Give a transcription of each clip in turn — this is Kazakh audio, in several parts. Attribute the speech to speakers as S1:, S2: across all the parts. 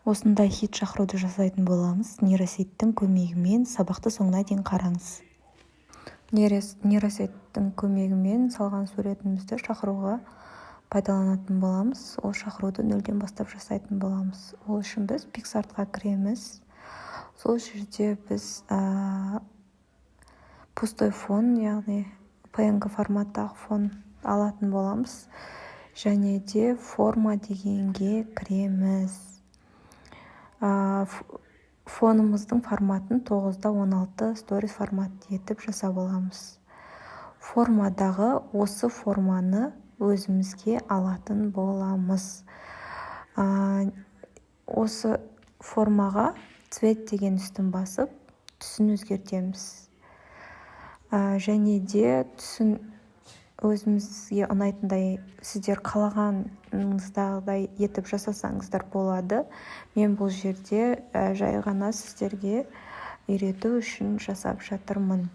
S1: Осындай хит шақыруды жасайтын боламыз. Нейросеттің көмегімен сабақты соңына дейін қараңыз. Нейросеттің көмегімен салған суретімізді шақыруға пайдаланатын боламыз. Ол шақыруды нөлден бастап жасайтын боламыз. Ол үшін біз PicsArtқа кіреміз. Сол жерде біз пустой фон, яғни PNG форматтағы фон алатын боламыз. Және де форма дегенге кіреміз. Фонымыздың форматын 9:16 сторис формат етіп жасап аламыз. Формадағы осы форманы өзімізге алатын боламыз. Осы формаға цвет деген үстін басып, түсін өзгертеміз. Және де түсін өзімізге ұнайтындай, сіздер қалағаныңыздағыдай етіп жасасаңыздар болады. Мен бұл жерде жай ғана сіздерге үйрету үшін жасап жатырмын.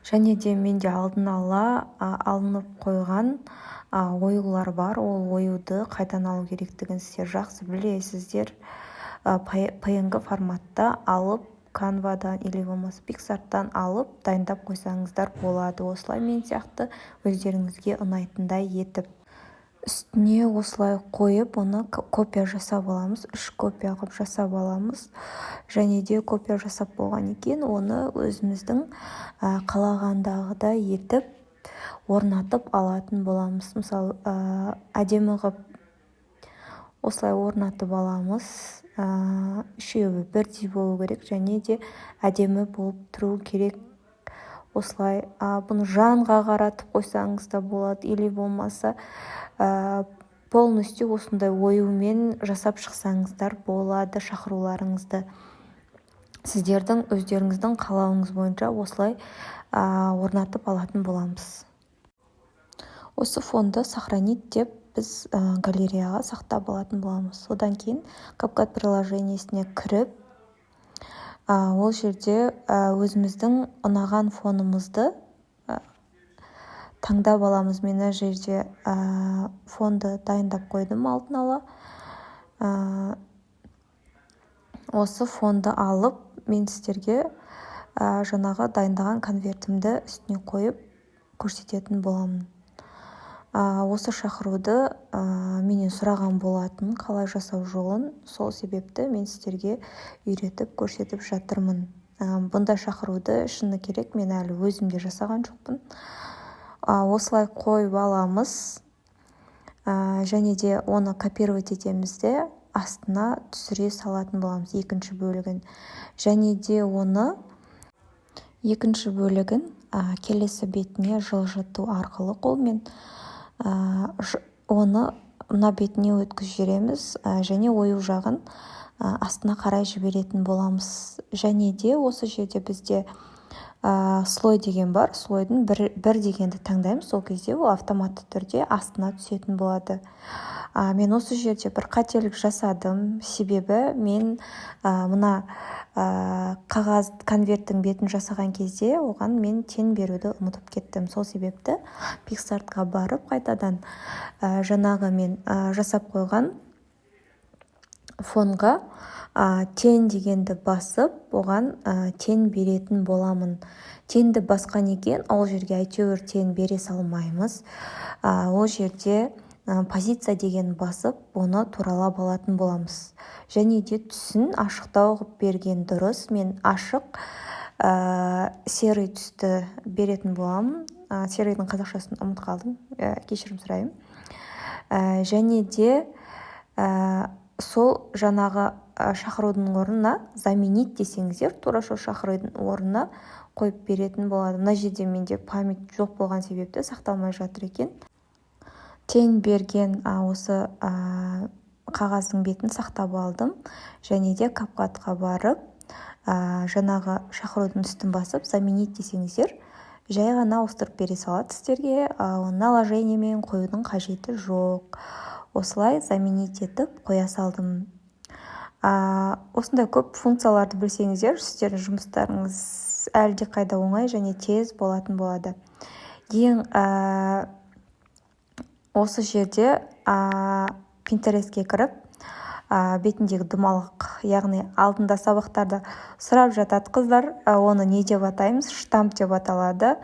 S1: Және де менде алдын ала алынып қойған оюлар бар. Ол оюды қайдан алу керектігін сіздер жақсы білесіздер. PNG форматта алып, Canvaдан или болмаса PicsArt'тан алып, дайындап қойсаңыздар болады. Осылай мен сияқты өздеріңізге ұнайтындай етіп. Үстіне осылай қойып, оны копия жасап аламыз. 3 копия қылып жасап аламыз. Және де копия жасап болған екен, оны өзіміздің қалағандағыдай етіп, орнатып алатын боламыз. Мысалы, әдемі қылып осылай орнатып аламыз. Үшеуі бірдей болу керек, және де әдемі болып тұру керек. Осылай бұны жанға қаратып қойсаңыз да болады, или болмаса полностью осындай оюмен жасап шықсаңыздар болады шақыруларыңызды. Сіздердің өздеріңіздің қалауыңыз бойынша осылай орнатып алатын боламыз. Осы фонды сохранить деп біз галереяға сақтап алатын боламыз. Одан кейін CapCut приложениесіне кіріп, ол жерде өзіміздің ұнаған фонымызды таңдап аламыз. Мен жерде фонды дайындап қойдым алдын ала. Осы фонды алып, мен сіздерге жаңағы дайындаған конвертімді үстіне қойып көрсететін боламын. Осы шақыруды менен сұраған болатын, қалай жасау жолын. Сол себепті мен сіздерге үйретіп көрсетіп жатырмын. Бұндай шақыруды шыны керек, мен әлі өзімде жасаған жоқпын. Осылай қойып аламыз. Және де оны копировать етеміз де астына түсіре салатын боламыз екінші бөлігін. Және де оны екінші бөлігін келесі бетіне жылжыту арқылы қолмен оны мына бетіне өткізіп жібереміз, және ою жағын астына қарай жіберетін боламыз. Және де осы жерде бізде слой деген бар. Слойдың бір дегенді таңдаймыз. Сол кезде ол автоматты түрде астына түсетін болады. Мен осы жерде бір қателік жасадым. Себебі мен мына қағаз конверттің бетін жасаған кезде оған мен тен беруді ұмытып кеттім. Сол себепті PicsArtқа барып қайтадан жаңағы мен жасап қойған фонға тен дегенді басып, оған тен беретін боламын. Тенді басқан екен, ол жерге әйтеуір тен бере салмаймыз. Ол жерде позиция деген басып, оны туралап алатын боламыз. Және де түсін ашықтау қылып берген дұрыс. Мен ашық серый түсті беретін боламын. Серыйдің қазақшасын ұмытып қалдым, кешірім сұраймын. Және де сол жаңағы шақырудың орнына заменить десеңіздер, тура сол шақырудың орнына қойып беретін болады. Мына жерде менде память жоқ болған себепті сақталмай жатыр екен. Тен берген осы қағаздың бетін сақтап алдым. Және де CapCutқа барып, жаңағы шақырудың үстін басып, заменить десеңіздер, жай ғана ауыстырып бере салады сіздерге. Наложениемен қоюдың қажеті жоқ. Осылай заменить етіп қоя салдым. Осындай көп функцияларды білсеңіздер, сіздердің жұмыстарыңыз әлде қайда оңай және тез болатын болады. Ең осы жерде Pinterestке кіріп, бетіндегі домалақ, яғни алдында сабақтарда сұрап жатады қыздар, оны не деп атаймыз? Штамп деп аталады.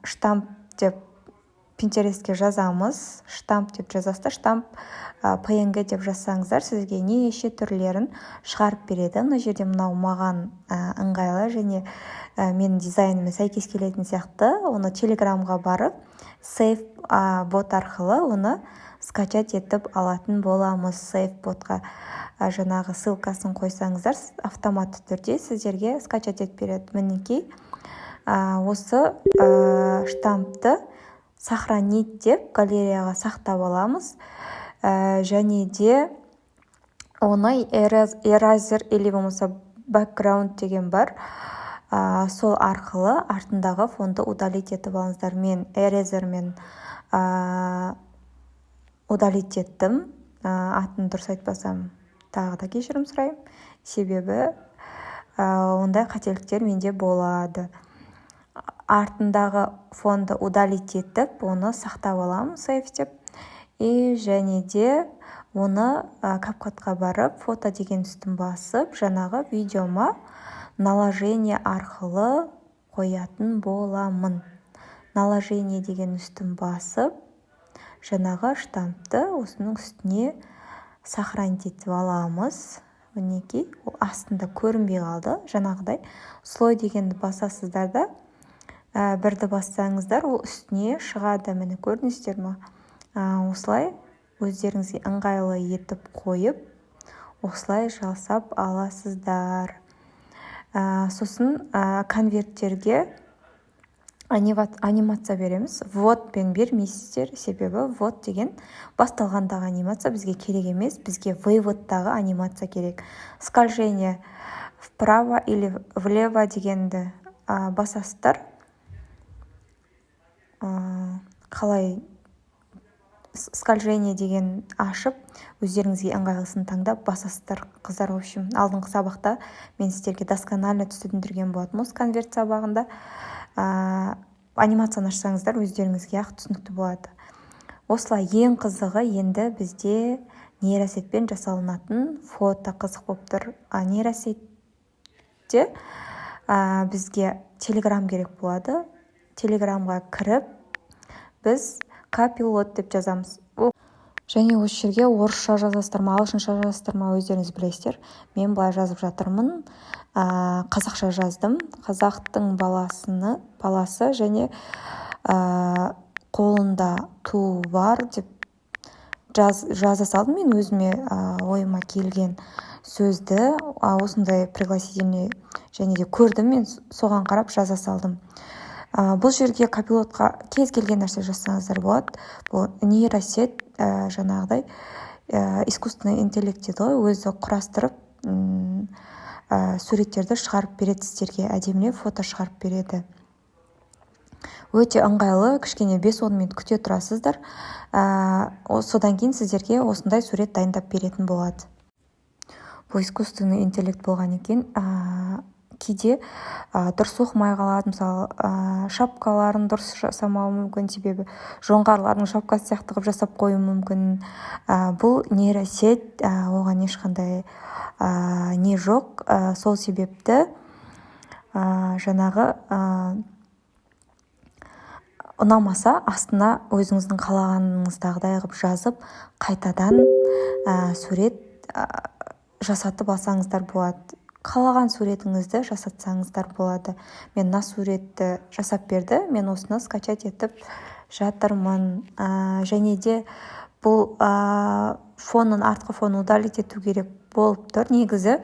S1: Штамп деп Pinterestке жазамыз, штамп деп жазасыздар. Штамп PNG деп жазсаңыздар, сізге неше түрлерін шығарып береді. Мына жерде мынау маған ыңғайлы және менің дизайныма сәйкес келетін сияқты. Оны Телеграмға барып, Save бот арқылы оны скачать етіп алатын боламыз. Save ботқа жаңағы ссылкасын қойсаңыздар, автоматты түрде сіздерге скачать етіп береді. Мінекей, осы штампты сохранить деп галереяға сақтап аламыз. Және де оны Eraser или болмаса background деген бар. Сол арқылы артындағы фонды удалить етіп алыңыздар. Мен Eraserмен удалить еттім. Атын дұрыс айтпасам тағы да кешірім сұраймын. Себебі ондай қателіктер менде болады. Артындағы фонды удалить етіп, оны сақтап аламын, сейв деп. Және де оны CapCut'қа барып, фото деген үстін басып, жаңағы видеома наложение арқылы қоятын боламын. Наложение деген үстін басып, жаңағы штампты осының үстіне сохранить етіп аламыз. Мінекей, ол астында көрінбей қалды. Жаңағыдай слой дегенді басасыздар да, бірді бассаңыздар, ол үстіне шығады. Міне көрдіңіздер ме? Осылай өздеріңізге ыңғайлы етіп қойып, осылай жасап аласыздар. Сосын конверттерге анимация береміз. Вводпен бермейсіздер, себебі ввод деген басталғандағы анимация бізге керек емес, бізге выводтағы анимация керек. Скольжение вправо или влево дегенді басасыздар. Қалай скольжение деген ашып, өздеріңізге ыңғайлысын таңдап басасыздар. Қыздар, в общем, алдыңғы сабақта мен сіздерге досконально түсіндірген болатынмын. Осы конверт сабағында анимацияны ашсаңыздар, өздеріңізге ақ түсінікті болады. Осылай ең қызығы енді бізде нейросетпен жасалынатын фото қызық болып тұр. Нейросетте бізге Telegram керек болады. Телеграмға кіріп, біз капилот деп жазамыз. Және осы жерге орысша жазасыздар ма, ағылшынша жазасыздар ма, өздеріңіз білесіздер. Мен былай жазып жатырмын. Қазақша жаздым. Қазақтың баласы және қолында туы бар деп жаза салдым. Мен өзіме ойыма келген сөзді осындай пригласительный және де көрдім. Мен соған қарап жаза салдым. Бұл жерге капилотқа кез келген нәрсе жазсаңыздар болады. Бұл нейросет жаңағыдай искусственный интеллект деді ғой, өзі құрастырып суреттерді шығарып береді сіздерге, әдемілеп фото шығарып береді. Өте ыңғайлы, кішкене 5-10 минут күте тұрасыздар. Содан кейін сіздерге осындай сурет дайындап беретін болады. Бұл искусственный интеллект болған екен. Кейде дұрыс оқымай қалады, мысалы шапкаларын дұрыс жасамауы мүмкін, себебі жоңғарлардың шапкасы сияқты қылып жасап қою мүмкін. Бұл нейросет, оған ешқандай не жоқ. Сол себепті жаңағы ұнамаса астына өзіңіздің қалағаныңыздағыдай қылып жазып, қайтадан сурет жасатып алсаңыздар болады. Қалаған суретіңізді жасатсаңыздар болады. Мен мына суретті жасап берді. Мен осыны скачать етіп жатырмын. Және де бұл фонын, артқы фонын удалить ету керек болып тұр. Негізі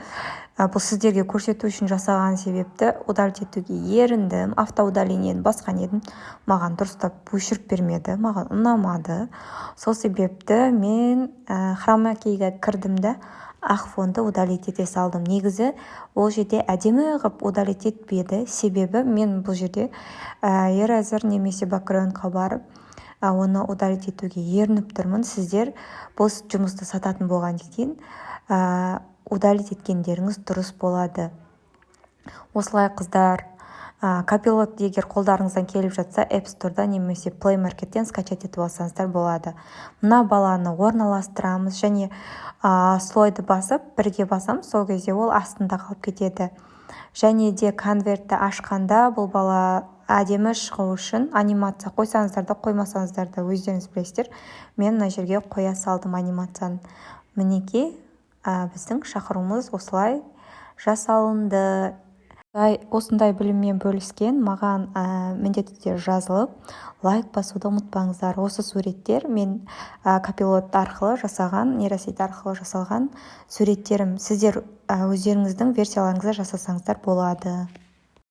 S1: бұл сіздерге көрсету үшін жасаған себепті удалить етуге еріндім. Автоудалениені басқан едім. Маған дұрыстап өшіріп бермеді. Маған ұнамады. Сол себепті мен хромакейге кірдім де ақ фонды удалить ете салдым. Негізі ол жерде әдемі ғып удалить етпеді. Себебі мен бұл жерде Eraser немесе backgroundқа барып оны удалить етуге ерініп тұрмын. Сіздер бұл жұмысты сататын болған екен удалить еткендеріңіз дұрыс болады. Осылай қыздар, Копилот егер қолдарыңыздан келіп жатса, App Store'да немесе Play Market'тен скачать етіп алсаңыздар болады. Мына баланы орналастырамыз және слойды басып, бірге басамыз, сол кезде ол астында қалып кетеді. Және де конвертті ашқанда бұл бала әдемі шығу үшін анимация қойсаңыздар да, қоймасаңыздар да өздеріңіз білесіздер. Мен мына жерге қоя салдым анимацияны. Мінекей, біздің шақыруымыз осылай жасалынды. Осындай біліммен бөліскен маған міндетті түрде жазылып, лайк басуды ұмытпаңыздар. Осы суреттер мен копилот арқылы жасаған, нейросет арқылы жасалған суреттерім. Сіздер өздеріңіздің версияларыңызды жасасаңыздар болады.